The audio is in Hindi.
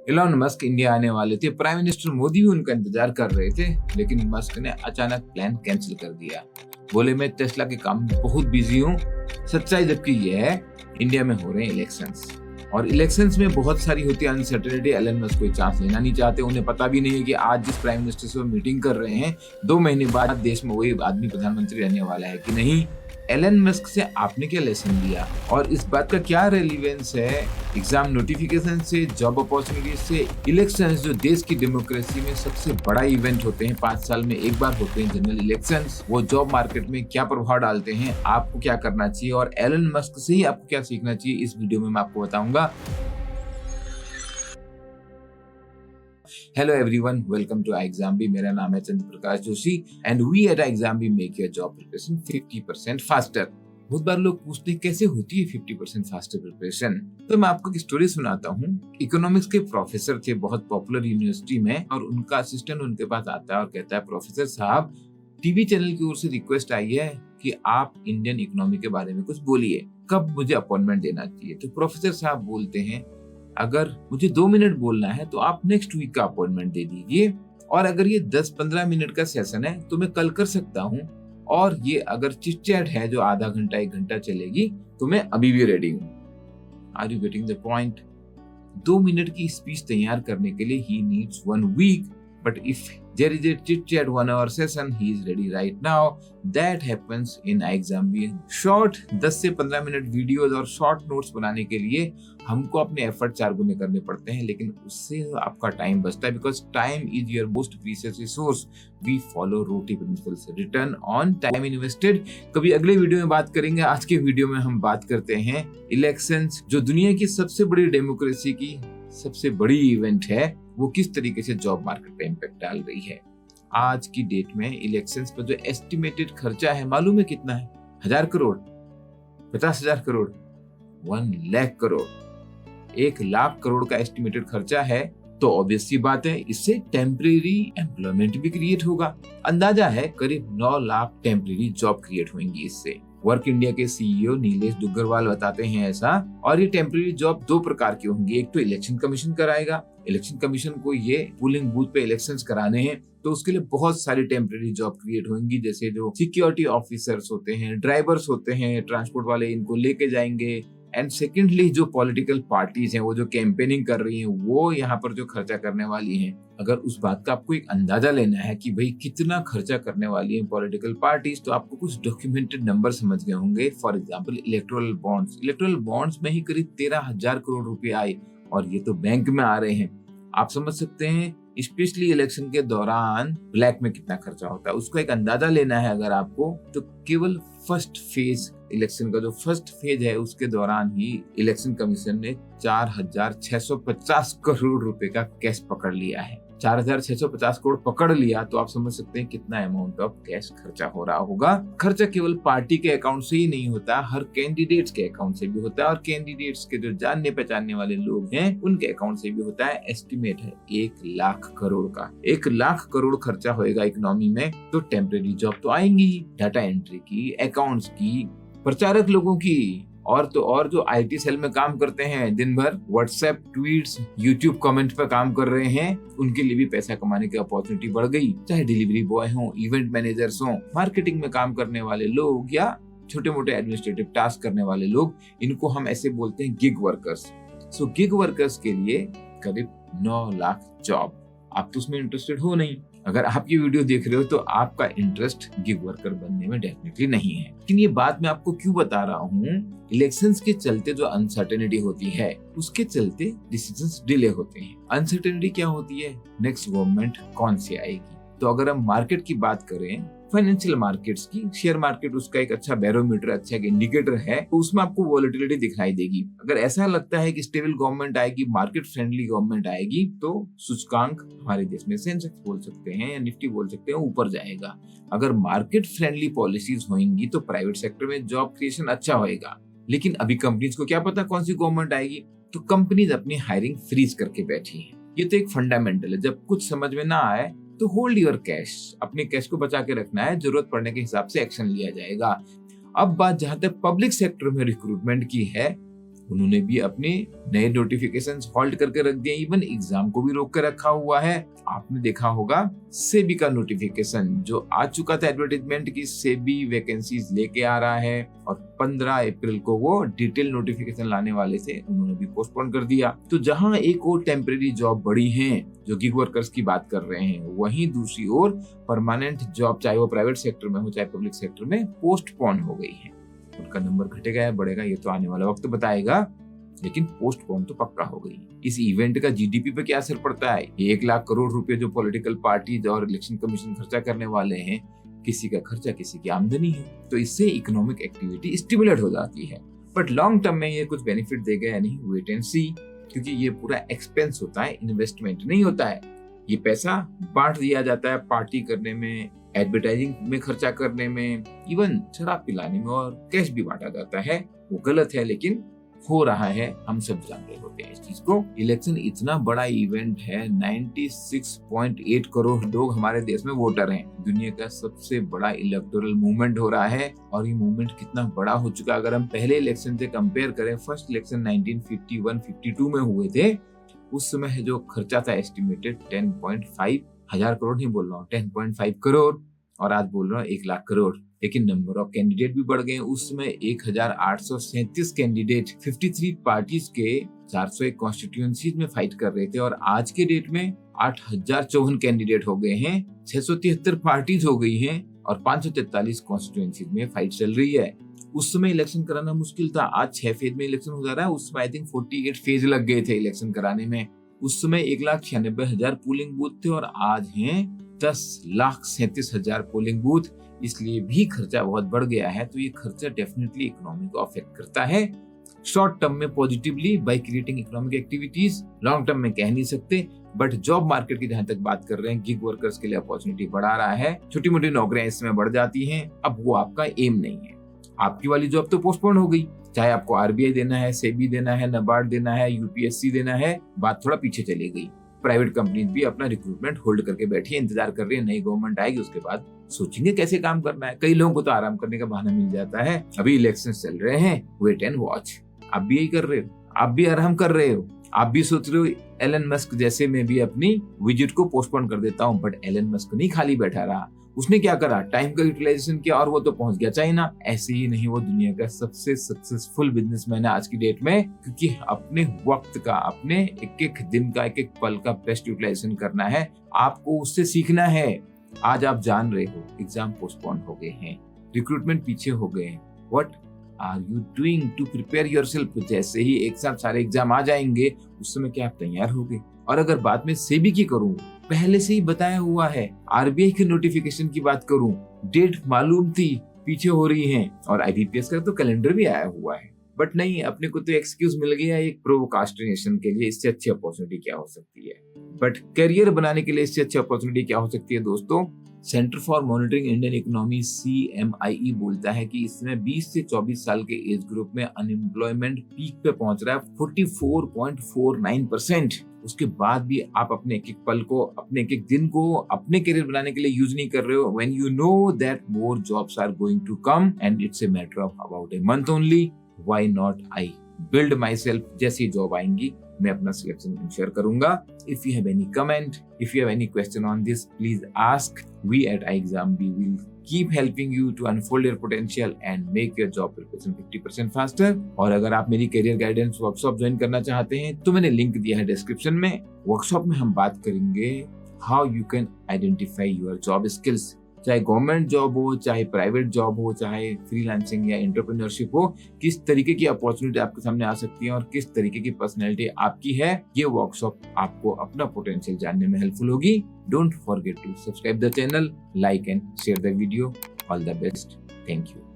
एलॉन मस्क इंडिया आने वाले थे, प्राइम मिनिस्टर मोदी भी उनका इंतजार कर रहे थे, लेकिन मस्क ने अचानक प्लान कैंसिल कर दिया। बोले मैं टेस्ला के काम में बहुत बिजी हूँ। सच्चाई जबकि यह है, इंडिया में हो रहे हैं इलेक्शंस, और इलेक्शंस में बहुत सारी होती है अनसर्टेनिटी। एलन मस्क कोई चांस लेना नहीं चाहते। उन्हें पता भी नहीं है कि आज जिस प्राइम मिनिस्टर से वो मीटिंग कर रहे हैं 2 महीने बाद देश में वही आदमी प्रधानमंत्री रहने वाला है कि नहीं। एलन मस्क से आपने क्या लेसन लिया और इस बात का क्या रेलिवेंस है एग्जाम नोटिफिकेशन से, जॉब अपॉर्चुनिटी से, इलेक्शंस जो देश की डेमोक्रेसी में सबसे बड़ा इवेंट होते हैं, 5 साल में एक बार होते हैं जनरल इलेक्शंस, वो जॉब मार्केट में क्या प्रभाव डालते हैं, आपको क्या करना चाहिए और एलन मस्क से ही आपको क्या सीखना चाहिए, इस वीडियो में मैं आपको बताऊंगा। Hello everyone, welcome to iExamBee। मेरा नाम है Chandra Prakash Joshi and we at iExamBee make your job preparation 50% faster. बहुत बार लोग पूछते हैं कैसे होती है 50% फास्टर प्रिपरेशन, तो मैं आपको एक स्टोरी सुनाता हूँ। इकोनॉमिक्स के प्रोफेसर थे बहुत पॉपुलर यूनिवर्सिटी में, और उनका असिस्टेंट उनके पास आता है और कहता है, प्रोफेसर साहब टीवी चैनल की ओर से रिक्वेस्ट आई है कि आप इंडियन इकोनॉमी के बारे में कुछ बोलिए, कब मुझे अपॉइंटमेंट देना चाहिए। तो प्रोफेसर साहब बोलते हैं, अगर मुझे 2 मिनट बोलना है तो आप नेक्स्ट वीक का अपॉइंटमेंट दे दीजिए, और अगर ये 10-15 मिनट का सेशन है तो मैं कल कर सकता हूँ, और ये अगर चिट चैट है जो आधा घंटा 1 घंटा चलेगी तो मैं अभी भी रेडी हूँ। Are you getting the point? 2 minute की स्पीच तैयार करने के लिए ही needs 1 week, but if there is a chit chat 1 hour session, he is ready right now. That happens in iExamBee। Short 10 से 15 मिनट वीडियोस और शॉर्ट नोट्स बनाने के लिए हमको अपने एफर्ट 4 गुने करने पड़ते हैं, लेकिन उससे आपका टाइम बचता है, because time is your most precious resource. We follow ROTI principles, return on time invested. कभी अगले वीडियो में बात करेंगे। आज के वीडियो में हम बात करते हैं इलेक्शंस, जो दुनिया की सबसे बड़ी डेमोक्रेसी की सबसे बड़ी इवेंट है, वो किस तरीके से जॉब मार्केट पे इम्पैक्ट डाल रही है। आज की डेट में इलेक्शंस पर जो एस्टिमेटेड खर्चा है, मालूम है कितना है? 1000 करोड़, 50,000 करोड़, 1 लाख करोड़, 1 लाख करोड़ का एस्टिमेटेड खर्चा है। तो ऑब्वियस सी बात है, इससे टेम्परेरी एम्प्लॉयमेंट भी क्रिएट होगा। अंदाजा है करीब 9 लाख टेम्परेरी जॉब क्रिएट होंगी इससे। वर्क इंडिया के सीईओ नीलेश दुग्गरवाल बताते हैं ऐसा। और ये टेम्परेरी जॉब 2 प्रकार की होंगी। एक तो इलेक्शन कमीशन कराएगा, इलेक्शन कमीशन को ये पोलिंग बूथ पे इलेक्शंस कराने हैं, तो उसके लिए बहुत सारी टेम्परेरी जॉब क्रिएट होंगी, जैसे जो सिक्योरिटी ऑफिसर्स होते हैं, ड्राइवर्स होते हैं, ट्रांसपोर्ट वाले इनको लेके जाएंगे। एंड सेकेंडली जो पॉलिटिकल पार्टीज हैं, वो जो कैंपेनिंग कर रही हैं, वो यहाँ पर जो खर्चा करने वाली हैं। अगर उस बात का आपको एक अंदाजा लेना है कि भाई कितना खर्चा करने वाली है पॉलिटिकल पार्टीज, तो आपको कुछ डॉक्यूमेंटेड नंबर समझ गए होंगे। फॉर एग्जांपल इलेक्टोरल बॉन्ड्स में ही करीब 13,000 करोड़ रुपए आए, और ये तो बैंक में आ रहे हैं। आप समझ सकते हैं स्पेशली इलेक्शन के दौरान ब्लैक में कितना खर्चा होता है, उसका एक अंदाजा लेना है अगर आपको, तो केवल फर्स्ट फेज, इलेक्शन का जो फर्स्ट फेज है उसके दौरान ही इलेक्शन कमीशन ने 4,650 करोड़ रुपए का कैश पकड़ लिया है। 4,650 करोड़ पकड़ लिया तो आप समझ सकते हैं कितना अमाउंट ऑफ कैश खर्चा हो रहा होगा। खर्चा केवल पार्टी के अकाउंट से ही नहीं होता, हर कैंडिडेट्स के अकाउंट से भी होता है, और कैंडिडेट्स के जो जानने पहचानने वाले लोग हैं उनके अकाउंट से भी होता है। एस्टिमेट है 1 लाख करोड़ का। 1 लाख करोड़ खर्चा होएगा इकोनॉमी में, तो टेम्परेरी जॉब तो आएंगी, डाटा एंट्री की, अकाउंट्स की, प्रचारक लोगों की, और तो और जो आईटी सेल में काम करते हैं, दिन भर व्हाट्सएप ट्वीट्स, यूट्यूब कमेंट पर काम कर रहे हैं, उनके लिए भी पैसा कमाने की अपॉर्चुनिटी बढ़ गई। चाहे डिलीवरी बॉय हो, इवेंट मैनेजर्स हो, मार्केटिंग में काम करने वाले लोग, या छोटे मोटे एडमिनिस्ट्रेटिव टास्क करने वाले लोग, इनको हम ऐसे बोलते हैं गिग वर्कर्स। सो गिग वर्कर्स के लिए करीब 9 लाख जॉब। आप तो उसमें इंटरेस्टेड हो नहीं। अगर आप ये वीडियो देख रहे हो तो आपका इंटरेस्ट गिग वर्कर बनने में डेफिनेटली नहीं है। लेकिन ये बात मैं आपको क्यों बता रहा हूँ, इलेक्शंस के चलते जो अनसर्टेनिटी होती है, उसके चलते डिसीजंस डिले होते हैं। अनसर्टेनिटी क्या होती है? नेक्स्ट गवर्नमेंट कौन सी आएगी। तो अगर हम मार्केट की बात करें, फाइनेंशियल मार्केट्स की, शेयर मार्केट उसका एक अच्छा बैरोमीटर, अच्छा एक इंडिकेटर है, तो उसमें आपको वॉलेटिलिटी दिखाई देगी। अगर ऐसा लगता है कि स्टेबल गवर्नमेंट आएगी, मार्केट फ्रेंडली गवर्नमेंट आएगी, तो सूचकांक हमारे देश में सेंसेक्स बोल सकते हैं या निफ्टी बोल सकते हैं, ऊपर जाएगा। अगर मार्केट फ्रेंडली पॉलिसीज होंगी तो प्राइवेट सेक्टर में जॉब क्रिएशन अच्छा होएगा। लेकिन अभी कंपनीज को क्या पता कौन सी गवर्नमेंट आएगी, तो कंपनीज अपनी हायरिंग फ्रीज करके बैठी है। ये तो एक फंडामेंटल है। जब कुछ समझ में ना आए तो होल्ड योर कैश, अपने कैश को बचा के रखना है, जरूरत पड़ने के हिसाब से एक्शन लिया जाएगा। अब बात जहां तक पब्लिक सेक्टर में रिक्रूटमेंट की है, उन्होंने भी अपने नए नोटिफिकेशंस हॉल्ट करके रख दिए, इवन एग्जाम को भी रोक कर रखा हुआ है। आपने देखा होगा सेबी का नोटिफिकेशन जो आ चुका था एडवर्टाइजमेंट की सेबी वैकेंसीज लेके आ रहा है, और 15 अप्रैल को वो डिटेल नोटिफिकेशन लाने वाले थे, उन्होंने भी पोस्टपोन कर दिया। तो जहां एक और टेम्परेरी जॉब बढ़ी है जो गिग वर्कर्स की बात कर रहे हैं, वहीं दूसरी ओर परमानेंट जॉब चाहे वो प्राइवेट सेक्टर में हो चाहे पब्लिक सेक्टर में पोस्टपोन हो गई है। उनका नंबर घटेगा या बढ़ेगा ये तो आने वाला वक्त बताएगा, लेकिन पोस्टपोन तो पक्का हो गई। इस इवेंट का जीडीपी पे क्या असर पड़ता है? 1 लाख करोड़ रुपए जो पॉलिटिकल पार्टीज और इलेक्शन कमीशन खर्चा करने वाले हैं, किसी का खर्चा किसी की आमदनी है, तो इससे इकोनॉमिक एक्टिविटी स्टिमुलेट हो जाती है। बट लॉन्ग टर्म में ये कुछ बेनिफिट देगा या नहीं, वेट एंड सी, क्योंकि ये पूरा एक्सपेंस होता है, इन्वेस्टमेंट नहीं होता है। ये पैसा बांट दिया जाता है पार्टी करने में, एडवर्टाइजिंग में खर्चा करने में, इवन शराब पिलाने में, और कैश भी बांटा जाता है। वो गलत है लेकिन हो रहा है, हम सब जान रहे होते हैं इस चीज को। इलेक्शन इतना बड़ा इवेंट है, 96.8 करोड़ लोग हमारे देश में वोटर हैं। दुनिया का सबसे बड़ा इलेक्टोरल मूवमेंट हो रहा है, और ये मूवमेंट कितना बड़ा हो चुका है अगर हम पहले इलेक्शन से कंपेयर करें। फर्स्ट इलेक्शन 1951-52 में हुए थे, उस समय जो खर्चा था एस्टिमेटेड 10.5 हजार करोड़, नहीं बोल रहा हूँ 10.5 करोड़, और आज बोल रहा हूँ 1 लाख करोड़। लेकिन नंबर ऑफ कैंडिडेट भी बढ़ गए। उस समय 1837 कैंडिडेट 53 पार्टीज के 401 कॉन्स्टिट्यूएंसीज में फाइट कर रहे थे, और आज के डेट में 8054 कैंडिडेट हो गए हैं, 673 पार्टीज हो गई हैं, और 543 कॉन्स्टिट्यूएंसीज में फाइट चल रही है। उस समय इलेक्शन कराना मुश्किल था, आज 6 फेज में इलेक्शन हो जा रहा है। उस समय आई थिंक 48 फेज लग गए थे इलेक्शन कराने में। उस समय 1,96,000 पोलिंग बूथ थे, और आज हैं 10,37,000 पोलिंग बूथ। इसलिए भी खर्चा बहुत बढ़ गया है। तो ये खर्चा डेफिनेटली इकोनॉमी को अफेक्ट करता है, शॉर्ट टर्म में positively by creating economic activities, long term में कह नहीं सकते। बट जॉब मार्केट की जहां तक बात कर रहे हैं, गिग वर्कर्स के लिए अपॉर्चुनिटी बढ़ा रहा है। छोटी मोटी नौकरियां इसमें बढ़ जाती हैं। अब वो आपका एम नहीं है। आपकी वाली जॉब तो पोस्टपोन हो गई, चाहे आपको आरबीआई देना है, सेबी देना है, नबार्ड देना है, यूपीएससी देना है, बात थोड़ा पीछे चली गई। प्राइवेट कंपनीज भी अपना रिक्रूटमेंट होल्ड करके बैठी है, इंतजार कर रही है नई गवर्नमेंट आएगी, उसके बाद सोचेंगे कैसे काम करना है। कई लोगों को तो आराम करने का बहाना मिल जाता है, अभी इलेक्शन चल रहे हैं, वेट एंड वॉच। आप भी यही कर रहे हो, आप भी आराम कर रहे हो, आप भी सोच रहे हो एलन मस्क जैसे मैं भी अपनी विजिट को पोस्टपोन कर देता हूँ। बट एलन मस्क नहीं खाली बैठा रहा, उसने क्या करा, टाइम का यूटिलाइजेशन किया, और वो तो पहुंच गया चाइना। ऐसे ही नहीं, वो दुनिया का सबसे सक्सेसफुल बिजनेसमैन है आज की डेट में, क्योंकि अपने वक्त का, अपने एक एक दिन का, एक एक पल का बेस्ट यूटिलाइजेशन करना है। आपको उससे सीखना है। आज आप जान रहे हो एग्जाम पोस्टपोन हो गए हैं, रिक्रूटमेंट पीछे हो गए हैं, what are you doing to prepare yourself? जैसे ही एक साथ सारे एग्जाम आ जाएंगे, उस समय क्या आप तैयार होगे? और अगर बात में सेबी की करूं, पहले से ही बताया हुआ है। आरबीआई के नोटिफिकेशन की बात करूं, डेट मालूम थी, पीछे हो रही हैं, और आईबीपीएस का तो कैलेंडर भी आया हुआ है। बट नहीं, अपने को तो एक्सक्यूज मिल गया एक प्रोक्रास्टिनेशन के लिए। इससे अच्छी अपॉर्चुनिटी क्या हो सकती है? बट करियर बनाने के लिए इससे अच्छी अपॉर्चुनिटी क्या हो सकती है दोस्तों? Centre for monitoring Indian economy CMIE बोलता है कि इस समय 20 से 24 साल के एज ग्रुप में अनएम्प्लॉयमेंट पीक पे पहुंच रहा है 44.49%। उसके बाद भी आप अपने एक एक पल को, अपने एक एक दिन को अपने करियर बनाने के लिए यूज नहीं कर रहे हो। When you know that more jobs are going to come and it's a matter of about a month only, why not I build myself? जैसी जॉब आएंगी मैं अपना सिलेक्शन इंश्योर करूंगा। If you have any comment, if you have any question on this, please ask. We at iExamB will keep helping you to unfold your potential and make your job preparation 50% faster। और अगर आप मेरी करियर गाइडेंस वर्कशॉप ज्वाइन करना चाहते हैं तो मैंने लिंक दिया है डिस्क्रिप्शन में। वर्कशॉप में हम बात करेंगे how you can identify your job skills, चाहे गवर्नमेंट जॉब हो, चाहे प्राइवेट जॉब हो, चाहे फ्रीलांसिंग या एंटरप्रेन्योरशिप हो, किस तरीके की अपॉर्चुनिटी आपके सामने आ सकती है और किस तरीके की पर्सनैलिटी आपकी है। ये वर्कशॉप आपको अपना पोटेंशियल जानने में हेल्पफुल होगी। Don't forget to subscribe the channel, like and share the video. All the best, thank you.